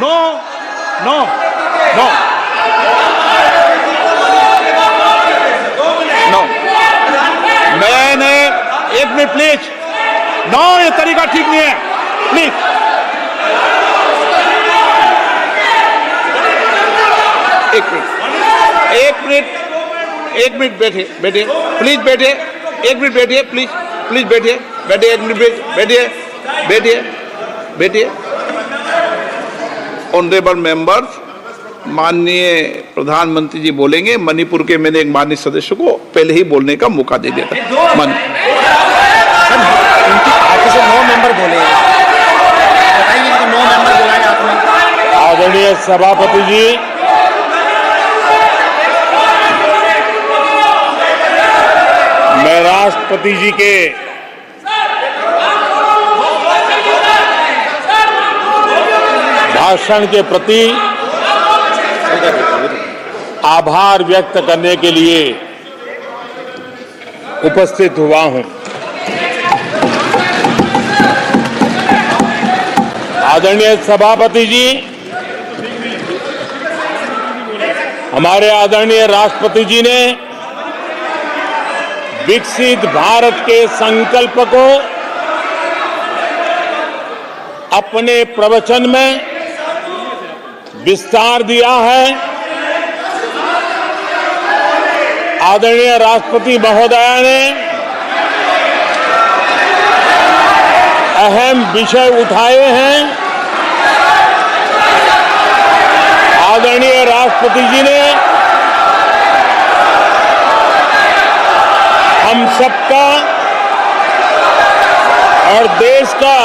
No no no no मैंने 1 minute please. No, ये तरीका ठीक नहीं है, प्लीज। एक मिनट बैठिए प्लीज, बैठिए 1 मिनट बैठिए प्लीज, बैठिए 1 मिनट बैठिए। ऑनरेबल मेंबर्स, माननीय प्रधानमंत्री जी बोलेंगे। मणिपुर के मैंने एक माननीय सदस्य को पहले ही बोलने का मौका दे दिया था। आपसे 9 मेंबर बोले, बताइए इनको 9 मेंबर बुलाए आपने। आदरणीय सभापति जी, मैं राष्ट्रपति जी के भाषण के प्रति आभार व्यक्त करने के लिए उपस्थित हुआ हूं। आदरणीय सभापति जी, हमारे आदरणीय राष्ट्रपति जी ने विकसित भारत के संकल्प को अपने प्रवचन में विस्तार दिया है। आदरणीय राष्ट्रपति महोदया ने अहम विषय उठाए हैं। आदरणीय राष्ट्रपति जी ने हम सबका और देश का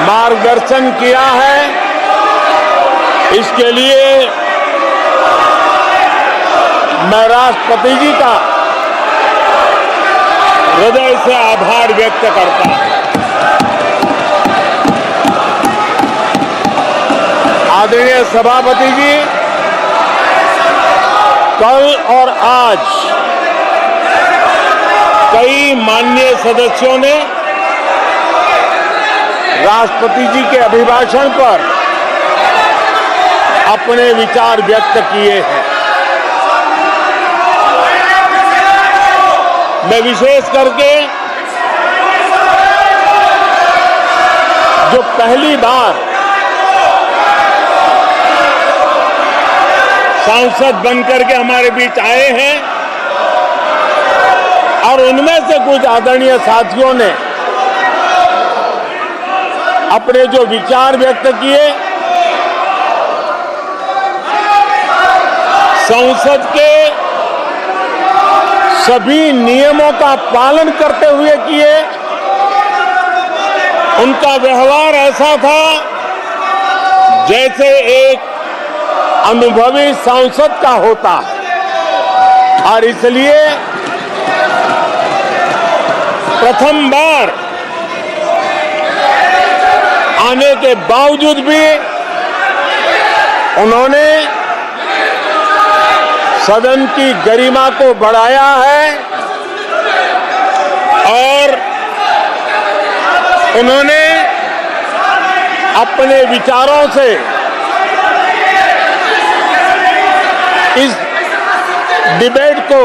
मार्गदर्शन किया है। इसके लिए मैं राष्ट्रपति जी का हृदय से आभार व्यक्त करता हूं। आदरणीय सभापति जी, कल और आज कई माननीय सदस्यों ने राष्ट्रपति जी के अभिभाषण पर अपने विचार व्यक्त किए हैं। मैं विशेष करके जो पहली बार सांसद बनकर के हमारे बीच आए हैं और उनमें से कुछ आदरणीय साथियों ने अपने जो विचार व्यक्त किए, संसद के सभी नियमों का पालन करते हुए किए। उनका व्यवहार ऐसा था जैसे एक अनुभवी सांसद का होता है, और इसलिए प्रथम बार आने के बावजूद भी उन्होंने सदन की गरिमा को बढ़ाया है और उन्होंने अपने विचारों से इस डिबेट को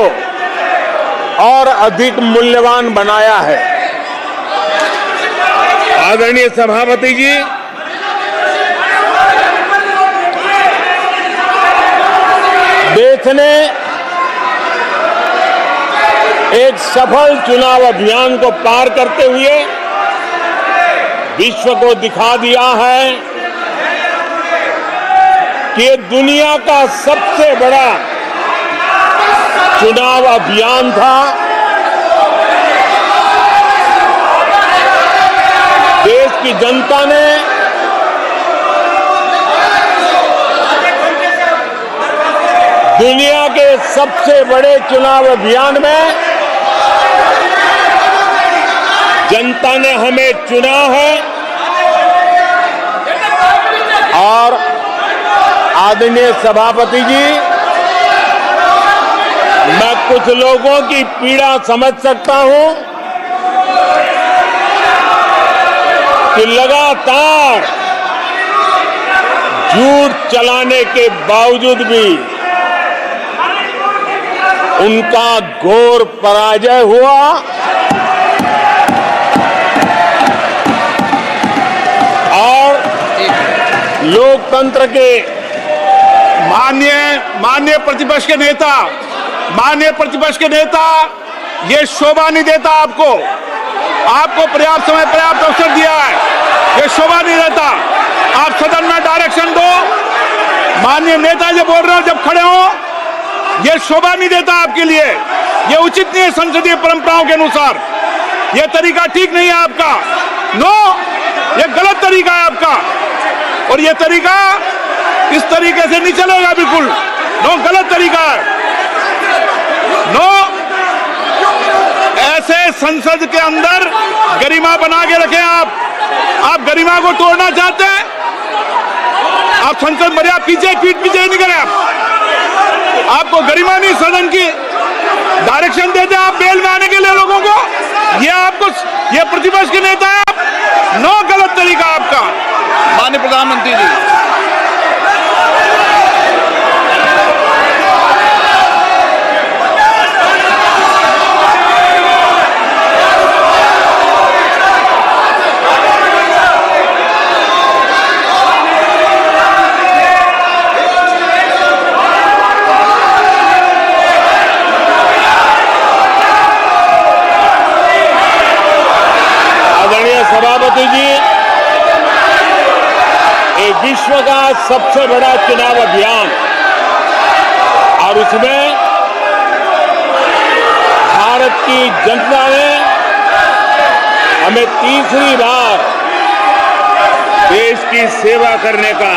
और अधिक मूल्यवान बनाया है। आदरणीय सभापति जी, देश ने एक सफल चुनाव अभियान को पार करते हुए विश्व को दिखा दिया है कि ये दुनिया का सबसे बड़ा चुनाव अभियान था। देश की जनता ने दुनिया के सबसे बड़े चुनाव अभियान में जनता ने हमें चुना है और आदरणीय सभापति जी, मैं कुछ लोगों की पीड़ा समझ सकता हूं कि लगातार झूठ चलाने के बावजूद भी उनका घोर पराजय हुआ और लोकतंत्र के माननीय प्रतिपक्ष के नेता ये शोभा नहीं देता आपको पर्याप्त समय पर्याप्त अवसर दिया है, ये शोभा नहीं देता। आप सदन में डायरेक्शन दो। माननीय नेता जो बोल रहे हो जब खड़े हो, ये शोभा नहीं देता आपके लिए, ये उचित नहीं है संसदीय परंपराओं के अनुसार। ये तरीका ठीक नहीं है आपका। नो, ये गलत तरीका है आपका और ये तरीका इस तरीके से नहीं चलेगा बिल्कुल। नो, गलत तरीका है। नो, ऐसे संसद के अंदर गरिमा बना के रखें आप गरिमा को तोड़ना चाहते हैं। आप संसद मर्यादा पीछे नहीं करें। आपको गरिमा नहीं, सदन की डायरेक्शन देते आप बेल में आने के लिए लोगों को। ये प्रतिपक्ष के नेता है आप। नो, गलत तरीका आपका। माननीय प्रधानमंत्री जी, सभापति जी, ये विश्व का सबसे बड़ा चुनाव अभियान और उसमें भारत की जनता ने हमें तीसरी बार देश की सेवा करने का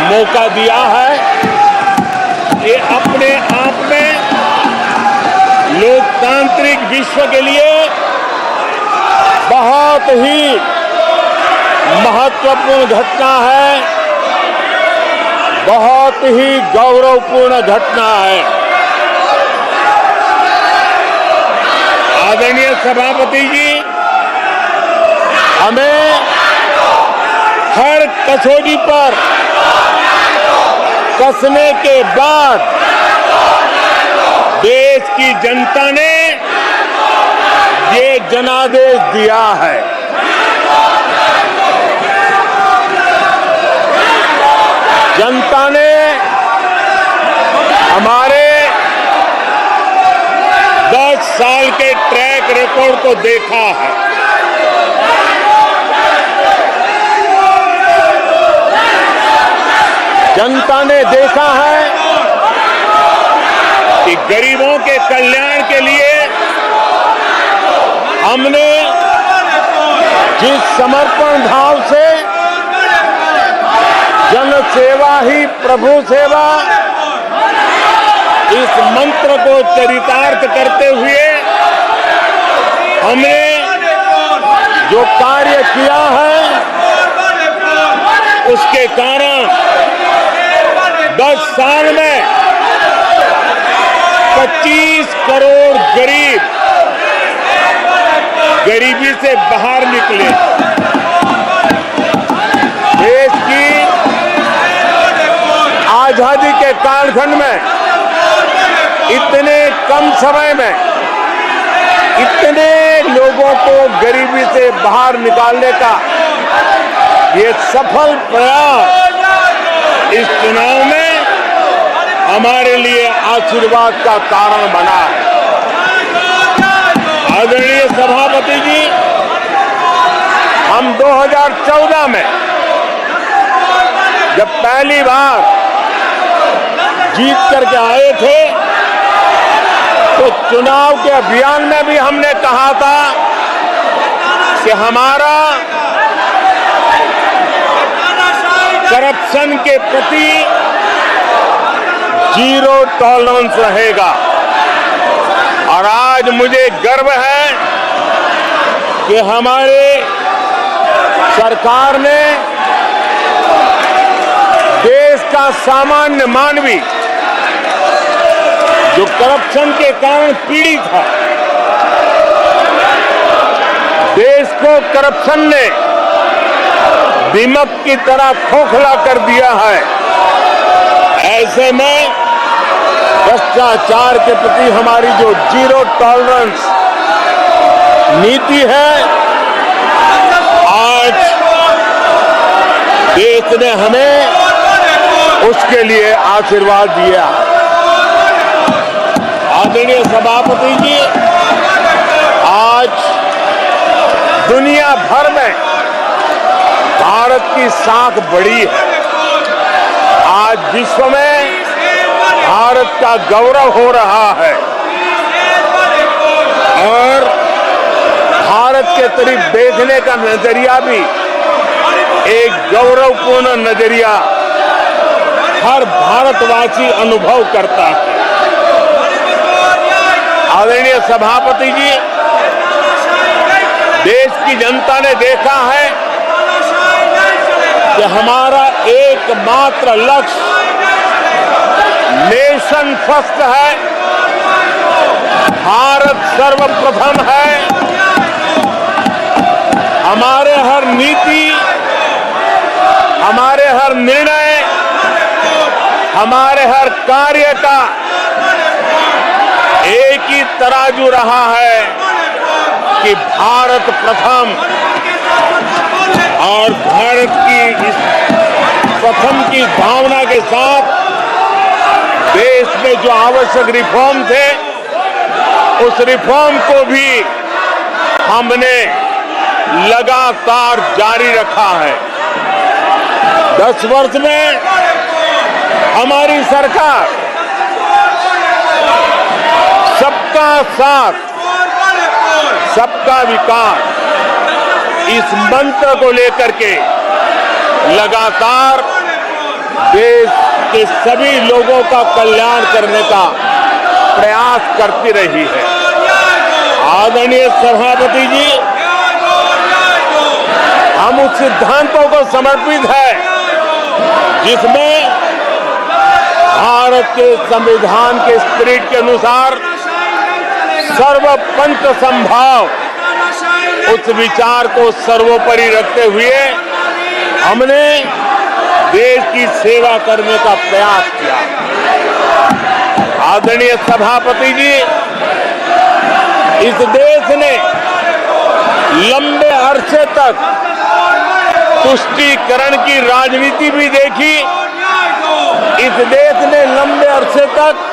मौका दिया है। ये अपने आप में लोकतांत्रिक विश्व के लिए बहुत ही महत्वपूर्ण घटना है, बहुत ही गौरवपूर्ण घटना है। आदरणीय सभापति जी, हमें हर कसौटी पर कसने के बाद देश की जनता ने ये जनादेश दिया है। जनता ने हमारे 10 साल के ट्रैक रिकॉर्ड को देखा है। जनता ने देखा है कि गरीबों के कल्याण के लिए हमने जिस समर्पण भाव से जन सेवा ही प्रभु सेवा इस मंत्र को चरितार्थ करते हुए हमने जो कार्य किया है, उसके कारण 10 साल में 25 करोड़ गरीब गरीबी से बाहर निकले। देश की आजादी के कालखंड में इतने कम समय में इतने लोगों को गरीबी से बाहर निकालने का ये सफल प्रयास इस चुनाव में हमारे लिए आशीर्वाद का कारण बना है। आदरणीय सभापति जी, हम 2014 में जब पहली बार जीत करके आए थे तो चुनाव के अभियान में भी हमने कहा था कि हमारा करप्शन के प्रति 0 टॉलरेंस रहेगा। और आज मुझे गर्व है कि हमारे सरकार ने देश का सामान्य मानवी जो करप्शन के कारण पीड़ित है, देश को करप्शन ने दीमक की तरह खोखला कर दिया है। ऐसे में भ्रष्टाचार के प्रति हमारी जो जीरो टॉलरेंस नीति है, आज देश ने हमें उसके लिए आशीर्वाद दिया। आदरणीय सभापति जी, आज दुनिया भर में भारत की साख बढ़ी है। आज विश्व में भारत का गौरव हो रहा है और भारत के तरफ देखने का नजरिया भी एक गौरवपूर्ण नजरिया हर भारतवासी अनुभव करता है। आदरणीय सभापति जी, देश की जनता ने देखा है कि हमारा एकमात्र लक्ष्य नेशन फर्स्ट है, भारत सर्वप्रथम है। हमारे हर नीति, हमारे हर निर्णय, हमारे हर कार्य का एक ही तराजू रहा है कि भारत प्रथम, और भारत की इस प्रथम की भावना के साथ देश में जो आवश्यक रिफॉर्म थे, उस रिफॉर्म को भी हमने लगातार जारी रखा है। 10 वर्ष में हमारी सरकार सबका साथ, सबका विकास, इस मंत्र को लेकर के लगातार देश के सभी लोगों का कल्याण करने का प्रयास करती रही है। आदरणीय सभापति जी, हम उस सिद्धांतों को समर्पित है जिसमें भारत के संविधान के स्पिरिट के अनुसार सर्वपंथ संभाव, उस विचार को सर्वोपरि रखते हुए हमने देश की सेवा करने का प्रयास किया। आदरणीय सभापति जी, इस देश ने लंबे अरसे तक तुष्टीकरण की राजनीति भी देखी। इस देश ने लंबे अरसे तक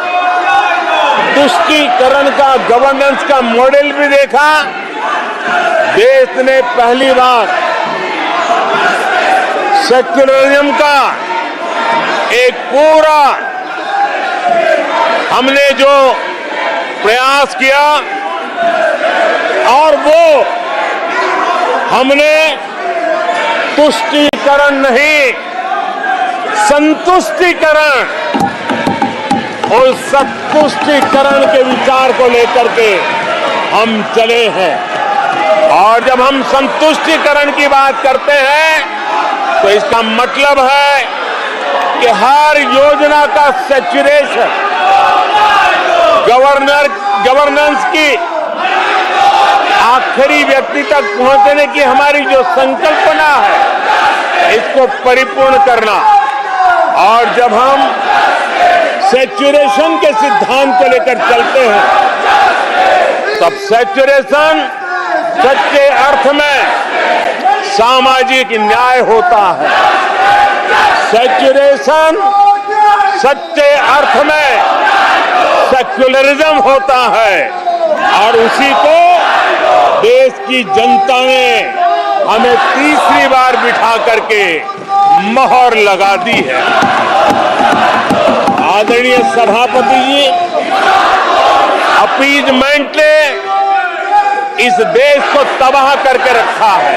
तुष्टीकरण का गवर्नेंस का मॉडल भी देखा। देश ने पहली बार सेक्युलरिज्म का एक पूरा हमने जो प्रयास किया, और वो हमने तुष्टीकरण नहीं, संतुष्टीकरण और संतुष्टीकरण के विचार को लेकर के हम चले हैं। और जब हम संतुष्टीकरण की बात करते हैं तो इसका मतलब है कि हर योजना का सैचुरेशन, गवर्नेंस की आखिरी व्यक्ति तक पहुंचने की हमारी जो संकल्पना है, इसको परिपूर्ण करना। और जब हम सैचुरेशन के सिद्धांत को लेकर चलते हैं, तब सैचुरेशन सच्चे अर्थ में सामाजिक न्याय होता है। सेक्युलरिज्म सच्चे अर्थ में सेक्युलरिज्म होता है, और उसी को देश की जनता ने हमें तीसरी बार बिठा करके मोहर लगा दी है। आदरणीय सभापति जी, अपीजमेंट ने इस देश को तबाह करके रखा है,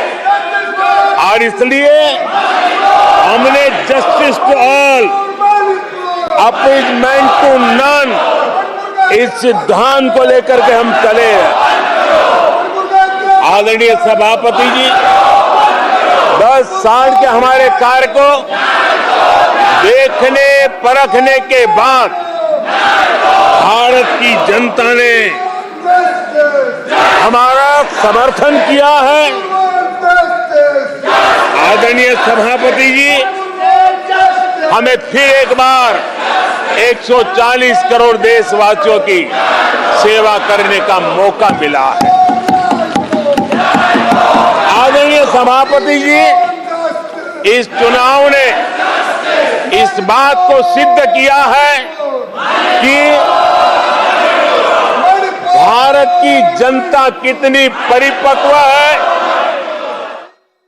और इसलिए हमने justice to all, appeasement to none, इस सिद्धांत को लेकर के हम चले हैं। आदरणीय सभापति जी, 10 साल के हमारे कार्य को देखने परखने के बाद भारत की जनता ने हमारा समर्थन किया है। आदरणीय सभापति जी, हमें फिर एक बार 140 करोड़ देशवासियों की सेवा करने का मौका मिला है। आदरणीय सभापति जी, इस चुनाव ने इस बात को सिद्ध किया है कि भारत की जनता कितनी परिपक्व है